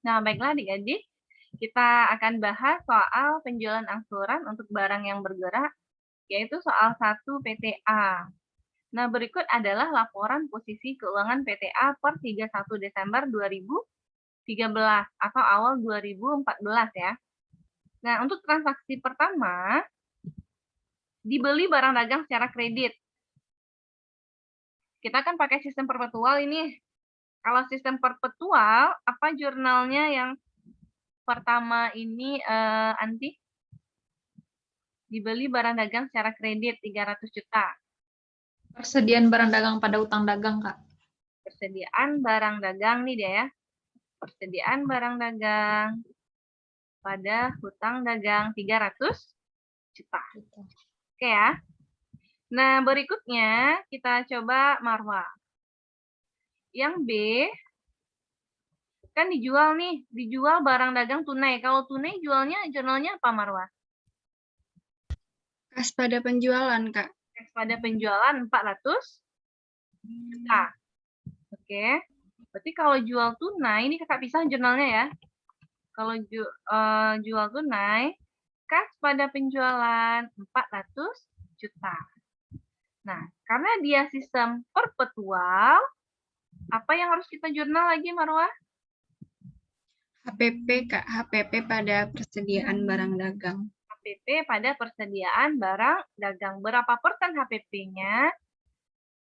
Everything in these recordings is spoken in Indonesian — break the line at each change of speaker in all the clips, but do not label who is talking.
Nah, baiklah adik-adik, kita akan bahas soal penjualan angsuran untuk barang yang bergerak, yaitu soal 1 PTA. Nah, berikut adalah laporan posisi keuangan PTA per 31 Desember 2013 atau awal 2014 ya. Nah, untuk transaksi pertama, dibeli barang dagang secara kredit. Kita kan pakai sistem perpetual ini. Kalau sistem perpetual, apa jurnalnya yang pertama ini, Anti? Dibeli barang dagang secara kredit 300 juta.
Persediaan barang dagang pada utang dagang, Kak.
Persediaan barang dagang nih dia ya. Persediaan barang dagang pada hutang dagang 300 juta. Oke ya. Nah, berikutnya kita coba Marwa. Yang B, kan dijual nih, dijual barang dagang tunai. Kalau tunai jualnya jurnalnya apa Marwa?
Kas pada penjualan, Kak.
Kas pada penjualan 400 juta. Oke. Berarti kalau jual tunai, ini kakak pisah jurnalnya ya. Kalau jual tunai, kas pada penjualan 400 juta. Nah, karena dia sistem perpetual, apa yang harus kita jurnal lagi, Marwah?
HPP, Kak. HPP pada persediaan barang dagang.
HPP pada persediaan barang dagang. Berapa persen HPP-nya?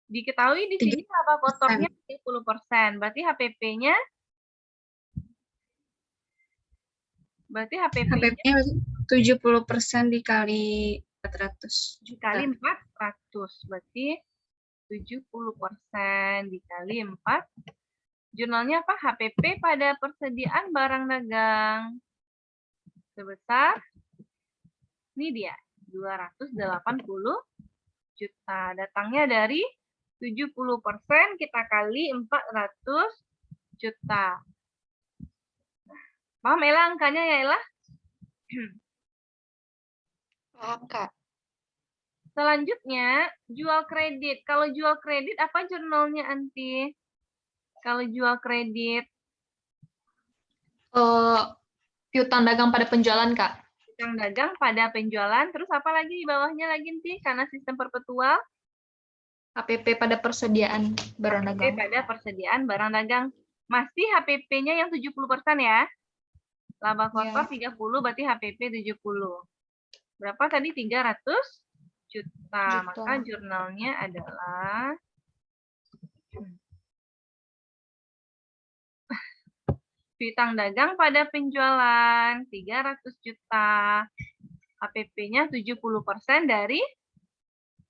Diketahui di sini laba kotornya 30%. Berarti HPP-nya
HPP-nya 70% dikali 400 juta.
Dikali 400. Berarti 70% dikali 4. Jurnalnya apa? HPP pada persediaan barang dagang. Sebesar, ini dia, 280 juta. Datangnya dari 70% kita kali 400 juta. Paham Ella angkanya ya Ella?
Paham, Kak.
Selanjutnya, jual kredit. Kalau jual kredit, apa jurnalnya, Anti? Kalau jual kredit?
Piutang dagang pada penjualan, Kak.
Piutang dagang pada penjualan. Terus apa lagi di bawahnya lagi, Anti? Karena sistem perpetual.
HPP pada persediaan barang dagang.
HPP pada persediaan barang dagang. Masih HPP-nya yang 70% ya. Laba kotor 30, berarti HPP 70. Berapa tadi? 300 juta. Maka jurnalnya adalah piutang dagang pada penjualan 300 juta. HPP-nya 70% dari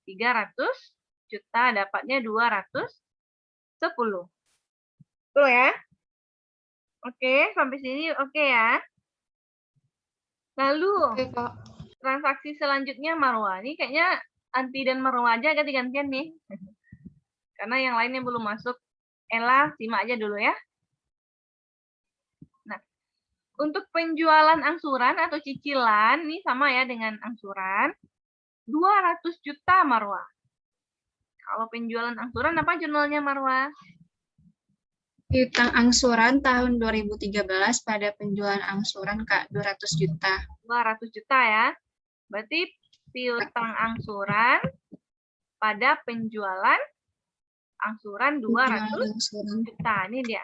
300 juta. Dapatnya 210. Tuh ya. Oke, sampai sini oke ya. Lalu, transaksi selanjutnya Marwa. Ini kayaknya Anti dan Marwa aja ganti-gantian nih. Karena yang lainnya belum masuk. Ella, simak aja dulu ya. Nah, untuk penjualan angsuran atau cicilan, ini sama ya dengan angsuran. 200 juta Marwa. Kalau penjualan angsuran, apa jurnalnya Marwa?
Piutang angsuran tahun 2013 pada penjualan angsuran, Kak, 200 juta.
200 juta ya. Berarti piutang angsuran pada penjualan angsuran 200 juta. Ini dia.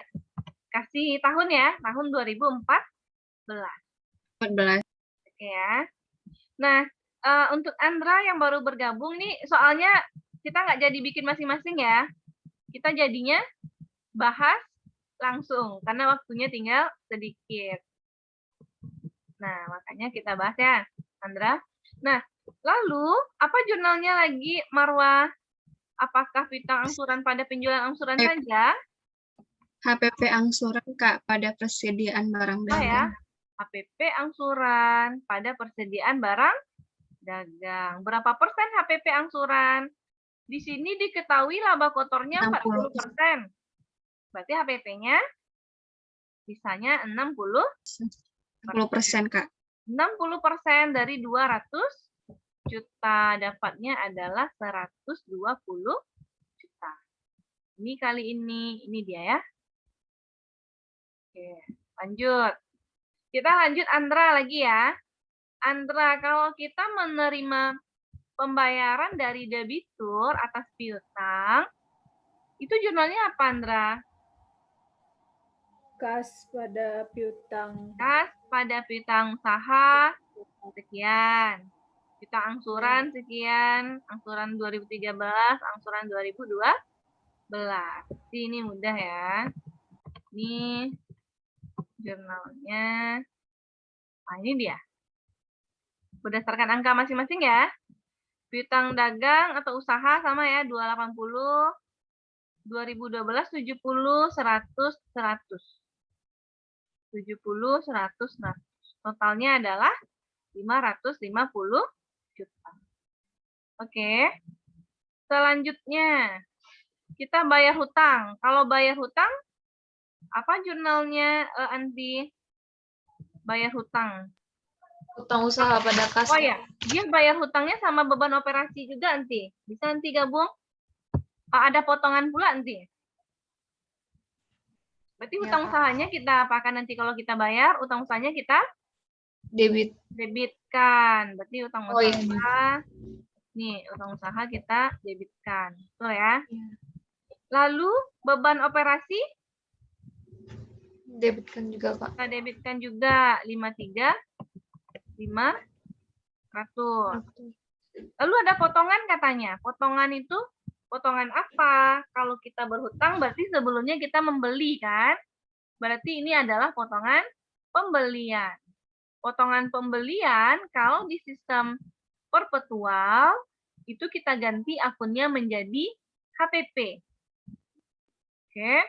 Kasih tahun ya, tahun 2014.
14.
Oke ya. Nah, untuk Andra yang baru bergabung nih, soalnya kita nggak jadi bikin masing-masing ya. Kita jadinya bahas langsung, karena waktunya tinggal sedikit. Nah, makanya kita bahas ya, Andra. Nah, lalu apa jurnalnya lagi, Marwa? Apakah piutang angsuran pada penjualan angsuran saja?
HPP angsuran, Kak, pada persediaan barang dagang.
Ya, HPP angsuran pada persediaan barang dagang. Berapa persen HPP angsuran? Di sini diketahui laba kotornya 40%. Berarti HPP-nya sisanya
60%, Kak.
60% dari 200 juta. Dapatnya adalah 120 juta. Ini kali ini dia ya. Oke. Lanjut. Kita lanjut Andra lagi ya. Andra, kalau kita menerima pembayaran dari debitur atas piutang, itu jurnalnya apa, Andra?
Kas pada piutang.
Kas pada piutang usaha sekian. Piutang angsuran sekian, angsuran 2013, angsuran 2012. Ini mudah ya. Ini jurnalnya. Nah, ini dia. Berdasarkan angka masing-masing ya. Piutang dagang atau usaha sama ya, 280, 2012 70, 100, 100. 70, 100, 100. Totalnya adalah 550 juta. Oke. Selanjutnya, kita bayar hutang. Kalau bayar hutang, apa jurnalnya, Anti? Bayar hutang.
Utang usaha pada kas.
Oh ya, dia bayar hutangnya sama beban operasi juga, Anti. Bisa Anti gabung? Ada potongan pula, Anti. Berarti
Ya,
utang
Kak.
usahanya kita apakan nanti kalau kita bayar, utang usahanya kita
Debit.
debitkan. Berarti utang
Oh, iya.
usaha, nih utang usaha kita debitkan. Betul ya?
Iya.
Lalu beban operasi
Debitkan juga, Kak.
kita debitkan juga 53, 500. Lalu ada potongan katanya. Potongan itu potongan apa? Kalau kita berhutang berarti sebelumnya kita membeli kan? Berarti ini adalah potongan pembelian. Potongan pembelian kalau di sistem perpetual itu kita ganti akunnya menjadi HPP. Oke.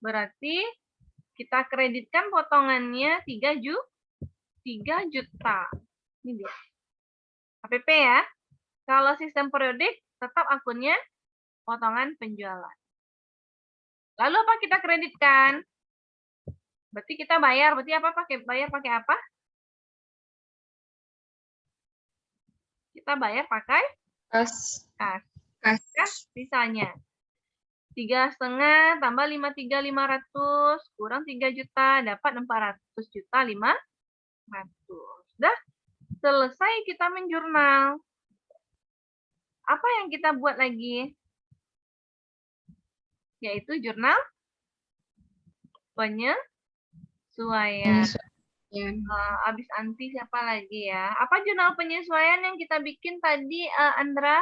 Berarti kita kreditkan potongannya 3 juta. Ini dia. HPP ya. Kalau sistem periodik tetap akunnya potongan penjualan. Lalu apa kita kreditkan? Berarti kita bayar. Berarti apa? Bayar pakai apa? Kita bayar pakai
Kas.
kas.
Kas.
Kas sisanya 3,5 tambah 53.500 kurang 3 juta dapat 400 juta 500. Sudah selesai kita menjurnal. Apa yang kita buat lagi? Yaitu jurnal penyesuaian.
Ya.
Abis Anti siapa lagi ya? Apa jurnal penyesuaian yang kita bikin tadi, Andra?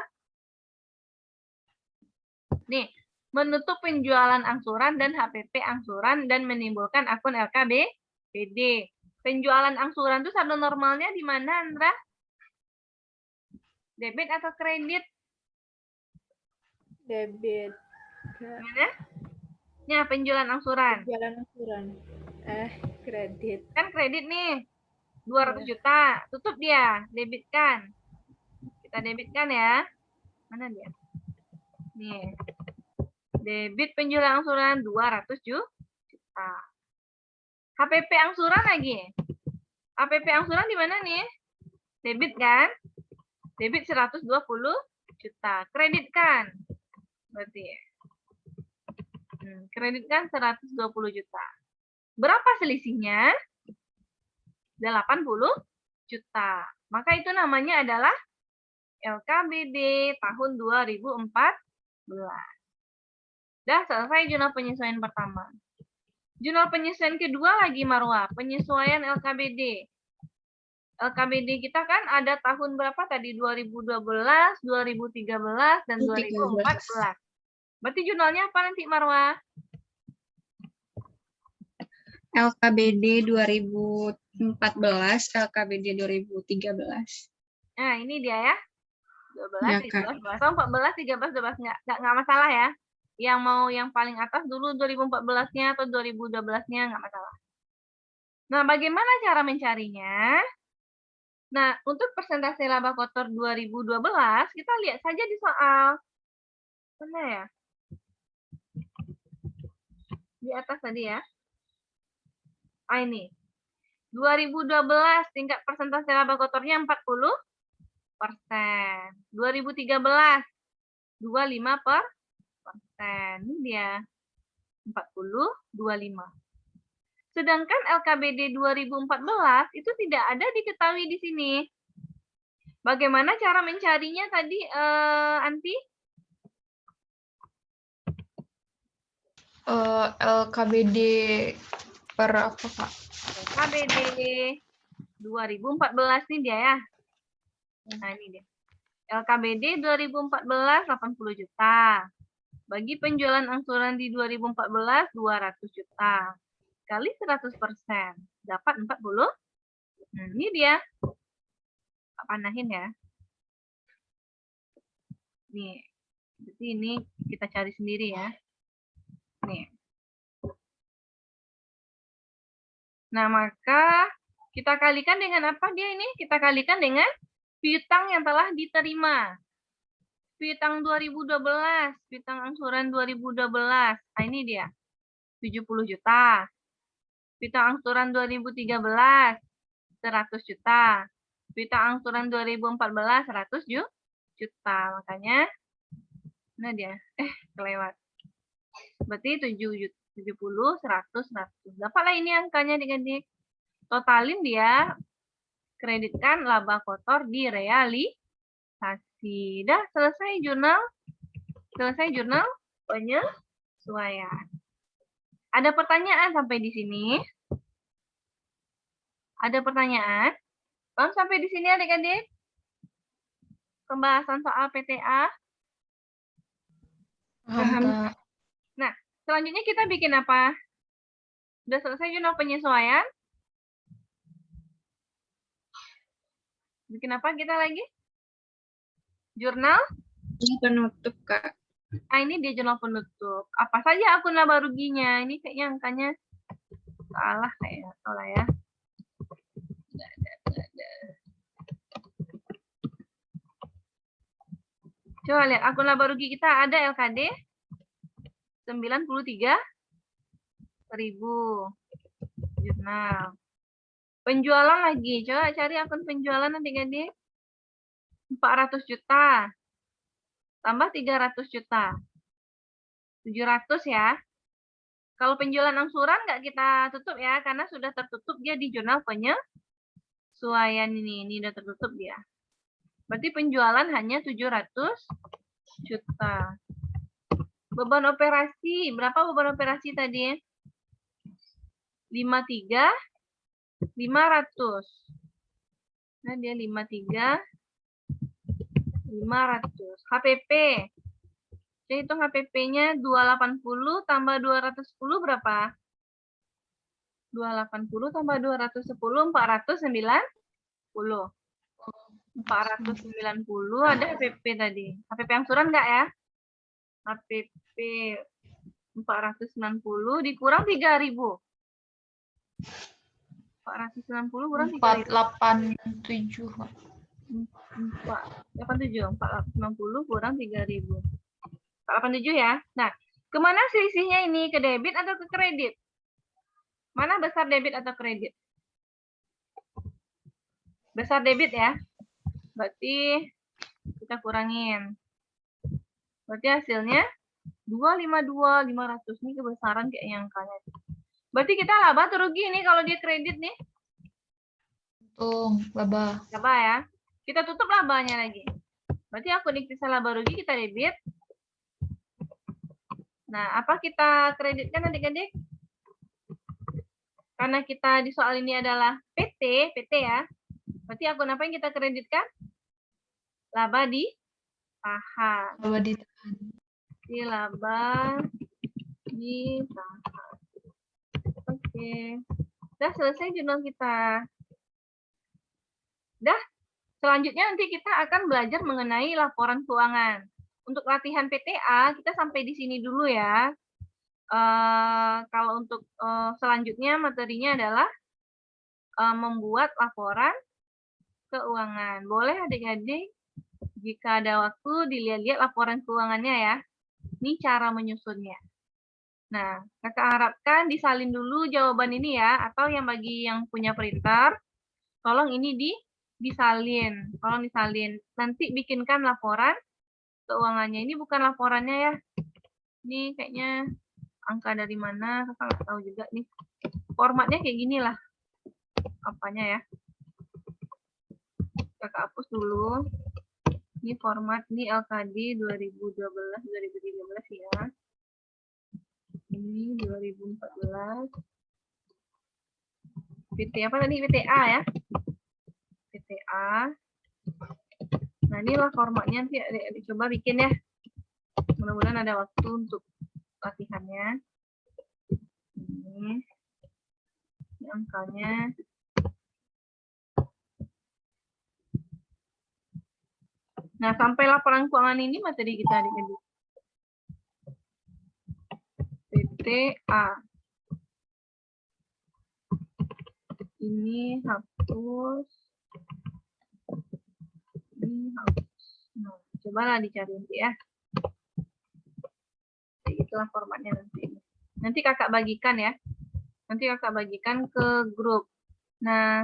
Nih, menutup penjualan angsuran dan HPP angsuran dan menimbulkan akun LKBD. Penjualan angsuran itu saldo normalnya di mana, Andra? Debit atau kredit?
Debit.
Gimana? Ya, penjualan angsuran.
Jalan angsuran. Kredit.
Kan kredit nih, 200 juta. Tutup dia, debitkan. Kita debitkan ya. Mana dia? Nih. Debit penjualan angsuran 200 juta. HPP angsuran lagi. HPP angsuran di mana nih? Debit kan? Debit 120 juta. Kreditkan. Berarti kreditkan 120 juta. Berapa selisihnya? 80 juta. Maka itu namanya adalah LKBD tahun 2014. Dah selesai jurnal penyesuaian pertama. Jurnal penyesuaian kedua lagi Marwa, penyesuaian LKBD. LKBD kita kan ada tahun berapa tadi? 2012, 2013, dan 2014. Berarti jurnalnya apa nanti Marwa?
LKBD 2014, LKBD 2013.
Nah, ini dia ya. 12,
Ya,
13, 12. Oh, 14, 13, 12 nggak masalah ya. Yang mau yang paling atas dulu 2014-nya atau 2012-nya nggak masalah. Nah, bagaimana cara mencarinya? Nah, untuk persentase laba kotor 2012, kita lihat saja di soal. Mana ya? Di atas tadi ya. Ini. 2012 tingkat persentase laba kotornya 40%. 2013 25%. Ini dia. 40, 25. Sedangkan LKBD 2014 itu tidak ada diketahui di sini. Bagaimana cara mencarinya tadi, Anti?
LKBD per apa, Kak?
LKBD 2014 nih dia ya. Nah, ini dia. LKBD 2014 80 juta. Bagi penjualan angsuran di 2014 200 juta. Kali 100%. Dapat 40. Nah, ini dia. Pak panahin ya. Nih. Jadi ini kita cari sendiri ya. Nih. Nah, maka kita kalikan dengan apa dia ini? Kita kalikan dengan piutang yang telah diterima. Piutang 2012, piutang angsuran 2012. Nah, ini dia. 70 juta. Piutang angsuran 2013, 100 juta. Piutang angsuran 2014, 100 juta. Makanya, nah dia, kelewat. Berarti 70, 100, 100. Dapatlah ini angkanya adik-adik. Totalin dia, kreditkan laba kotor di realisasi. Dah selesai jurnal. Selesai jurnal penyesuaian. Ada pertanyaan sampai di sini? Ada pertanyaan? Paham sampai di sini adik-adik? Pembahasan soal PTA.
Paham, Kak.
Nah, selanjutnya kita bikin apa? Sudah selesai jurnal penyesuaian? Bikin apa kita lagi? Jurnal?
Ini penutup, Kak.
Ah, ini dia jurnal penutup. Apa saja akun laba ruginya? Ini kayaknya angkanya salah kayaknya. Salah ya. Nggak ada. Coba lihat akun laba rugi kita ada LKD 93.000 jurnal. Penjualan lagi. Coba cari akun penjualan adik-adik. 400 juta. Tambah 300 juta. 700 ya. Kalau penjualan angsuran nggak kita tutup ya, karena sudah tertutup dia di jurnal penyesuaian ini. Ini udah tertutup dia. Berarti penjualan hanya 700 juta. Beban operasi, berapa beban operasi tadi? 53, 500. Nah, dia 53, 500. HPP. Saya hitung HPP-nya 280 tambah 210 berapa? 280 tambah 210, 490. 490 ada HPP tadi. HPP angsuran enggak ya? HPP 490 dikurang 3.000. 490 kurang 3.000.
487.
490 kurang 3.000. 487 ya. Nah, kemana selisihnya ini? Ke debit atau ke kredit? Mana besar debit atau kredit? Besar debit ya. Berarti kita kurangin. Berarti hasilnya 252, 500. Ini kebesaran kayaknya angkanya. Berarti kita laba atau rugi nih kalau dia kredit nih?
Untung, laba.
Laba ya. Kita tutup labanya lagi. Berarti akun ikhtisar laba rugi kita debit. Nah, apa kita kreditkan adik-adik? Karena kita di soal ini adalah PT ya. Berarti akun apa yang kita kreditkan? Laba di tahan.
Laba ditahan.
Di laba di tahan. Oke. Udah selesai jurnal kita. Dah, selanjutnya nanti kita akan belajar mengenai laporan keuangan. Untuk latihan PTA, kita sampai di sini dulu ya. Kalau untuk selanjutnya materinya adalah membuat laporan keuangan. Boleh adik-adik, jika ada waktu dilihat-lihat laporan keuangannya ya. Ini cara menyusunnya. Nah, kakak harapkan disalin dulu jawaban ini ya, atau yang bagi yang punya printer, tolong ini disalin. Tolong disalin. Nanti bikinkan laporan keuangannya. Ini bukan laporannya ya. Ini kayaknya angka dari mana, kakak nggak tahu juga nih. Formatnya kayak gini lah. Apanya ya? Kakak hapus dulu. Ini format, ini LKD 2012-2013 ya. Ini 2014. PT apa tadi? PTA ya. PTA. Nah, inilah formatnya, nanti adik-adik coba bikin ya. Mudah-mudahan ada waktu untuk latihannya. Ini angkanya. Nah, sampai laporan keuangan ini materi kita adik-adik. PTA. Ini hapus. Ini hapus. Nah, cobalah dicari nanti ya. Itulah formatnya nanti. Nanti kakak bagikan ya. Nanti kakak bagikan ke grup. Nah,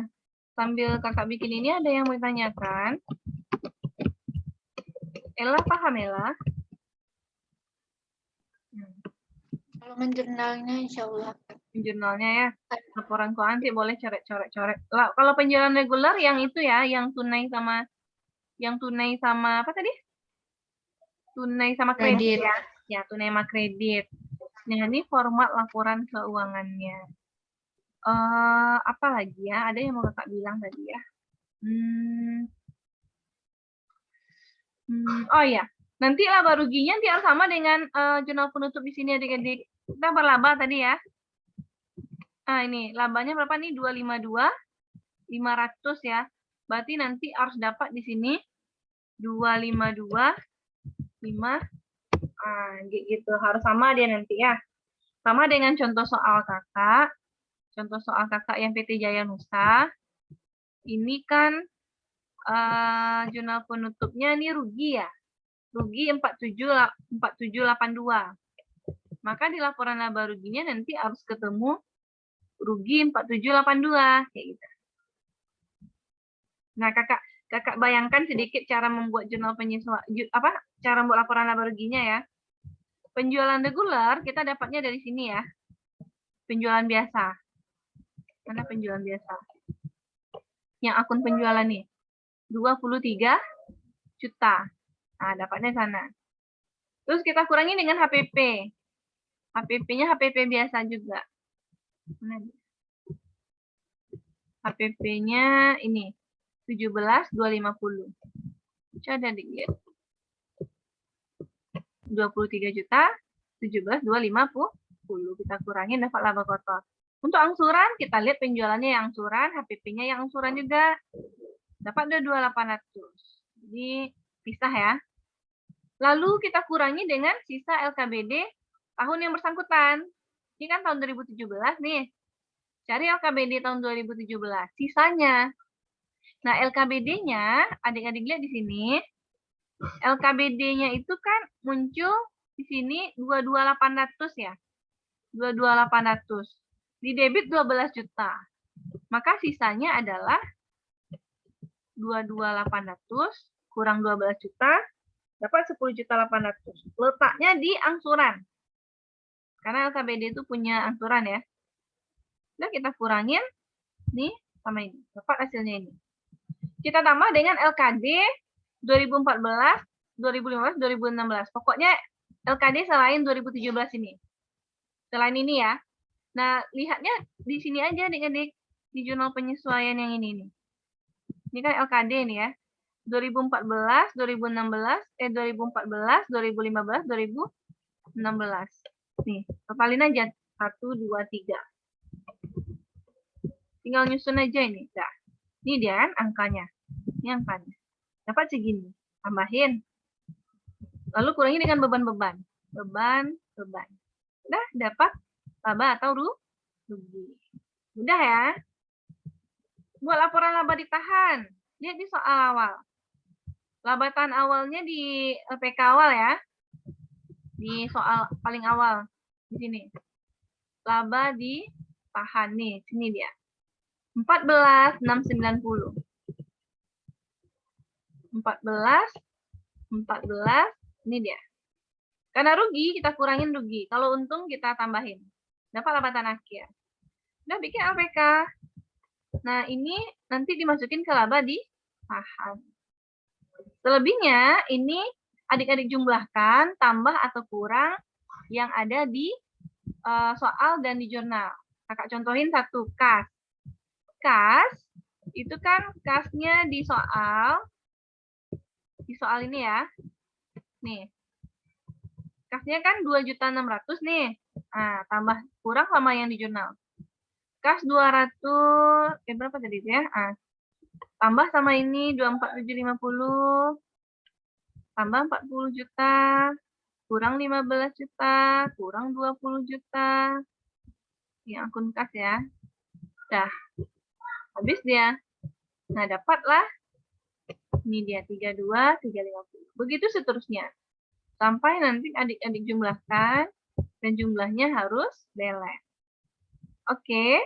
sambil kakak bikin ini ada yang mau ditanyakan. Ella paham Ella?
Kalau menjurnalnya insya Allah.
Jurnalnya ya. Laporan keuangan nanti boleh coret-coret. Kalau penjualan reguler yang itu ya, yang tunai sama apa tadi? Tunai sama kredit
Kredit.
ya. Ya, tunai sama kredit. Nah, ini format laporan keuangannya. Apa lagi ya? Ada yang mau kakak bilang tadi ya? Oh ya, nanti laba ruginya nanti harus sama dengan jurnal penutup di sini adik-adik. Kita berlaba tadi ya. Nah, ini labanya berapa nih? 252, 500 ya. Berarti nanti harus dapat di sini 252, 5. Gitu. Harus sama dia nanti ya. Sama dengan contoh soal kakak. Contoh soal kakak yang PT Jaya Nusa. Ini kan jurnal penutupnya ini rugi ya. Rugi 4782. Maka di laporan laba ruginya nanti harus ketemu rugi 4782 kayak gitu. Nah, kakak bayangkan sedikit cara membuat jurnal penyesuaian cara membuat laporan laba ruginya ya. Penjualan reguler kita dapatnya dari sini ya. Penjualan biasa. Mana penjualan biasa? Yang akun penjualan nih. 23 juta. Nah, dapatnya sana. Terus kita kurangi dengan HPP. HPP-nya HPP biasa juga. HPP-nya ini 17.250. Coba dilihat. 23 juta 17.250. Kita kurangi dapat laba kotor. Untuk angsuran kita lihat penjualannya yang angsuran, HPP-nya yang angsuran juga. Dapat 2.800. Jadi pisah ya. Lalu kita kurangi dengan sisa LKBD tahun yang bersangkutan. Ini kan tahun 2017 nih. Cari LKBD tahun 2017. Sisanya. Nah, LKBD-nya, adik-adik lihat di sini. LKBD-nya itu kan muncul di sini 22.800 ya. 22.800. Di debit 12 juta. Maka sisanya adalah 22.800 kurang 12 juta. Dapat 10.800.000. Letaknya di angsuran. Karena LKBD itu punya angsuran ya. Nah, kita kurangin nih sama ini. Dapat hasilnya ini. Kita tambah dengan LKD 2014, 2015, 2016. Pokoknya LKD selain 2017 ini. Selain ini ya. Nah, lihatnya di sini aja adik-adik. Di jurnal penyesuaian yang ini nih. Ini kan LKD nih ya. 2014, 2016, 2014, 2015, 2016. Nih, topalin aja 1, 2, 3. Tinggal nyusun aja ini. Nah, ini dia kan angkanya. Ini angkanya. Dapat segini. Tambahin. Lalu kurangi dengan beban-beban. Beban. Udah dapat laba atau rugi. Mudah ya. Buat laporan laba ditahan. Lihat di soal awal. Laba tahan awalnya di PK awal ya. Di soal paling awal. Di sini. Laba ditahan nih. Sini dia. 14.690. 14, ini dia. Karena rugi, kita kurangin rugi. Kalau untung, kita tambahin. Dapat laba tahan akhir. Udah bikin LPK. Nah, ini nanti dimasukin ke laba di paham. Selebihnya ini adik-adik jumlahkan, tambah atau kurang yang ada di soal dan di jurnal. Kakak contohin satu, kas. Kas, itu kan kasnya di soal ini ya. Nih, kasnya kan 2.600.000 nih. Nah, tambah kurang sama yang di jurnal. Kas 200, berapa tadi itu ya? Tambah sama ini 24750, tambah 40 juta, kurang 15 juta, kurang 20 juta. Ini akun kas ya. Dah, habis dia. Nah, dapatlah. Ini dia 32, 350. Begitu seterusnya. Sampai nanti adik-adik jumlahkan, dan jumlahnya harus delete. Oke.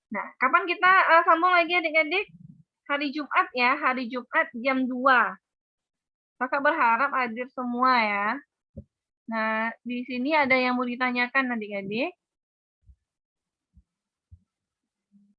Nah, kapan kita sambung lagi adik-adik? Hari Jumat ya, hari Jumat jam 2. Kakak berharap hadir semua ya. Nah, di sini ada yang mau ditanyakan adik-adik.